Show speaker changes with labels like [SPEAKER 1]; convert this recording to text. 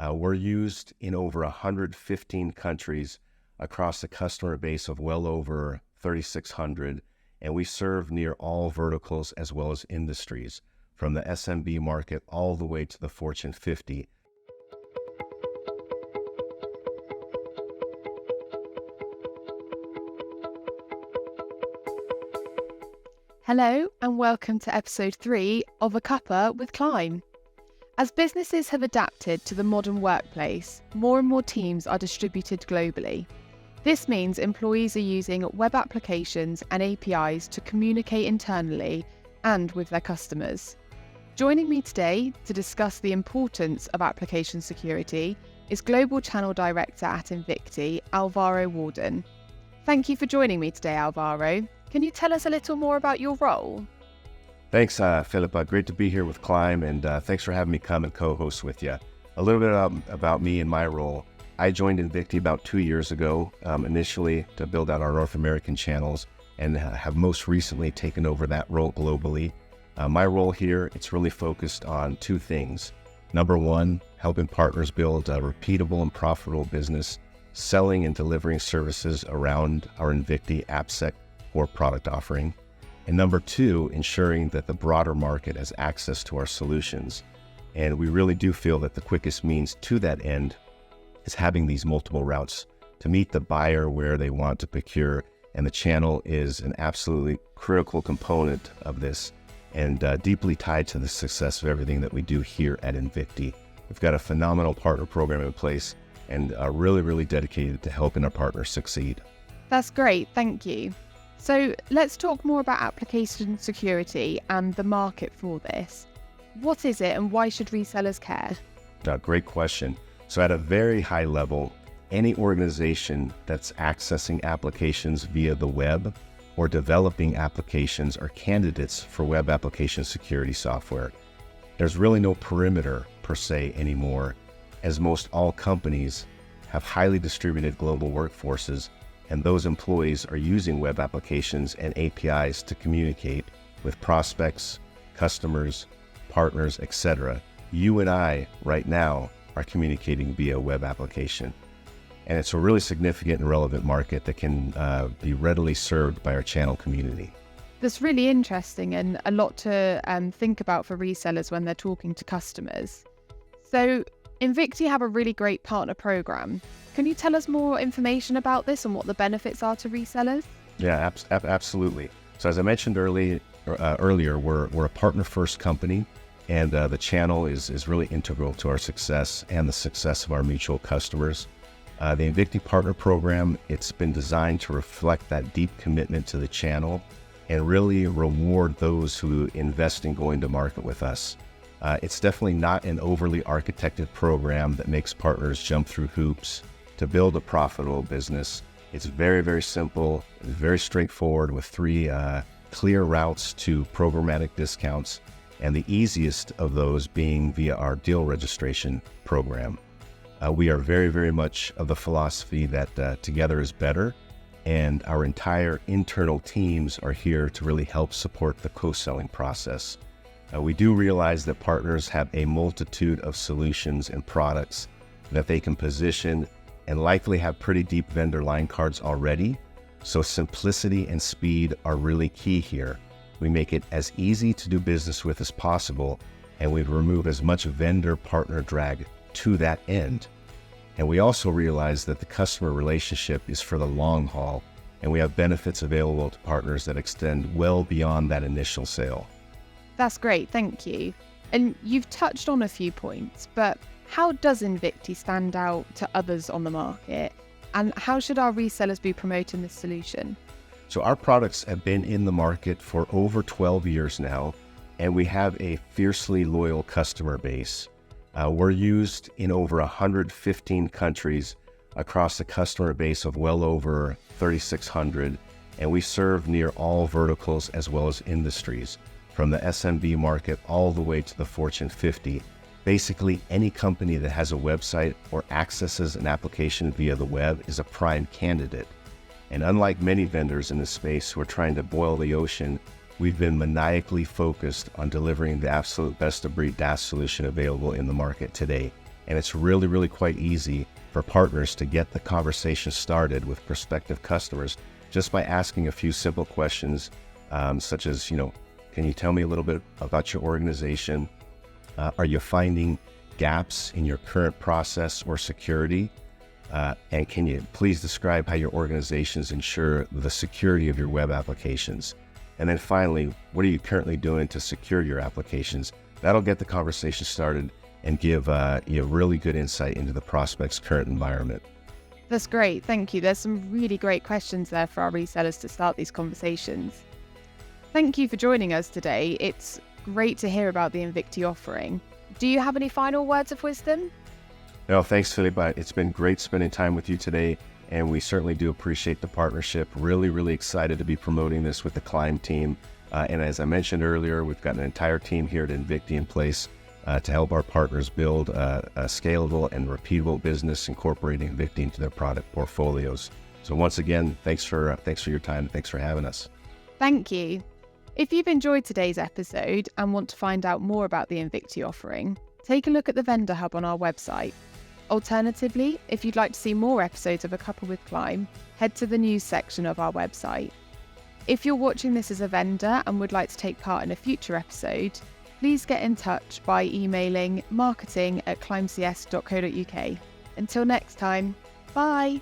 [SPEAKER 1] We're used in over 115 countries across a customer base of well over 3,600, and we serve near all verticals as well as industries, from the SMB market all the way to the Fortune 50.
[SPEAKER 2] Hello and welcome to episode 3 of A Cuppa with Climb. As businesses have adapted to the modern workplace, more and more teams are distributed globally. This means employees are using web applications and APIs to communicate internally and with their customers. Joining me today to discuss the importance of application security is Global Channel Director at Invicti, Alvaro Warden. Thank you for joining me today, Alvaro. Can you tell us a little more about your role?
[SPEAKER 1] Thanks, Philippa. Great to be here with Climb, and thanks for having me come and co-host with you. A little bit about me and my role. I joined Invicti about 2 years ago, initially to build out our North American channels, and have most recently taken over that role globally. My role here, it's really focused on two things. Number one, helping partners build a repeatable and profitable business, selling and delivering services around our Invicti AppSec core product offering. And number two, ensuring that the broader market has access to our solutions. And we really do feel that the quickest means to that end is having these multiple routes to meet the buyer where they want to procure. And the channel is an absolutely critical component of this, and deeply tied to the success of everything that we do here at Invicti. We've got a phenomenal partner program in place and are really dedicated to helping our partners succeed.
[SPEAKER 2] That's great, thank you. So let's talk more about application security and the market for this. What is it and why should resellers care?
[SPEAKER 1] Great question. So at a very high level, any organization that's accessing applications via the web or developing applications are candidates for web application security software. There's really no perimeter per se anymore, as most all companies have highly distributed global workforces, and those employees are using web applications and APIs to communicate with prospects, customers, partners, etc. You and I right now are communicating via web application. And it's a really significant and relevant market that can be readily served by our channel community.
[SPEAKER 2] That's really interesting and a lot to think about for resellers when they're talking to customers. So Invicti have a really great partner program. Can you tell us more information about this and what the benefits are to resellers?
[SPEAKER 1] Yeah, absolutely. So as I mentioned earlier, we're a partner-first company, and the channel is really integral to our success and the success of our mutual customers. The Invicti Partner Program, it's been designed to reflect that deep commitment to the channel and really reward those who invest in going to market with us. It's definitely not an overly architected program that makes partners jump through hoops to build a profitable business. It's very simple, very straightforward, with 3 clear routes to programmatic discounts, and the easiest of those being via our deal registration program. We are very much of the philosophy that together is better, and our entire internal teams are here to really help support the co-selling process. We do realize that partners have a multitude of solutions and products that they can position and likely have pretty deep vendor line cards already. So simplicity and speed are really key here. We make it as easy to do business with as possible, and we remove as much vendor partner drag to that end. And we also realize that the customer relationship is for the long haul, and we have benefits available to partners that extend well beyond that initial sale.
[SPEAKER 2] That's great, thank you. And you've touched on a few points, but how does Invicti stand out to others on the market? And how should our resellers be promoting this solution?
[SPEAKER 1] So our products have been in the market for over 12 years now, and we have a fiercely loyal customer base. We're used in over 115 countries across a customer base of well over 3,600, and we serve near all verticals as well as industries, from the SMB market all the way to the Fortune 50. Basically, any company that has a website or accesses an application via the web is a prime candidate. And unlike many vendors in this space who are trying to boil the ocean, we've been maniacally focused on delivering the absolute best-of-breed DaaS solution available in the market today. And it's really, really quite easy for partners to get the conversation started with prospective customers just by asking a few simple questions, such as, can you tell me a little bit about your organization? Are you finding gaps in your current process or security? And can you please describe how your organizations ensure the security of your web applications? And then finally, what are you currently doing to secure your applications? That'll get the conversation started and give you really good insight into the prospect's current environment.
[SPEAKER 2] That's great, thank you. There's some really great questions there for our resellers to start these conversations. Thank you for joining us today. It's great to hear about the Invicti offering. Do you have any final words of wisdom?
[SPEAKER 1] No, thanks, Philippa. It's been great spending time with you today, and we certainly do appreciate the partnership. Really, really excited to be promoting this with the Climb team. And as I mentioned earlier, we've got an entire team here at Invicti in place to help our partners build a scalable and repeatable business, incorporating Invicti into their product portfolios. So once again, thanks for your time. Thanks for having us.
[SPEAKER 2] Thank you. If you've enjoyed today's episode and want to find out more about the Invicti offering, take a look at the Vendor Hub on our website. Alternatively, if you'd like to see more episodes of A Cuppa with Climb, head to the news section of our website. If you're watching this as a vendor and would like to take part in a future episode, please get in touch by emailing marketing@climbcs.co.uk. Until next time, bye!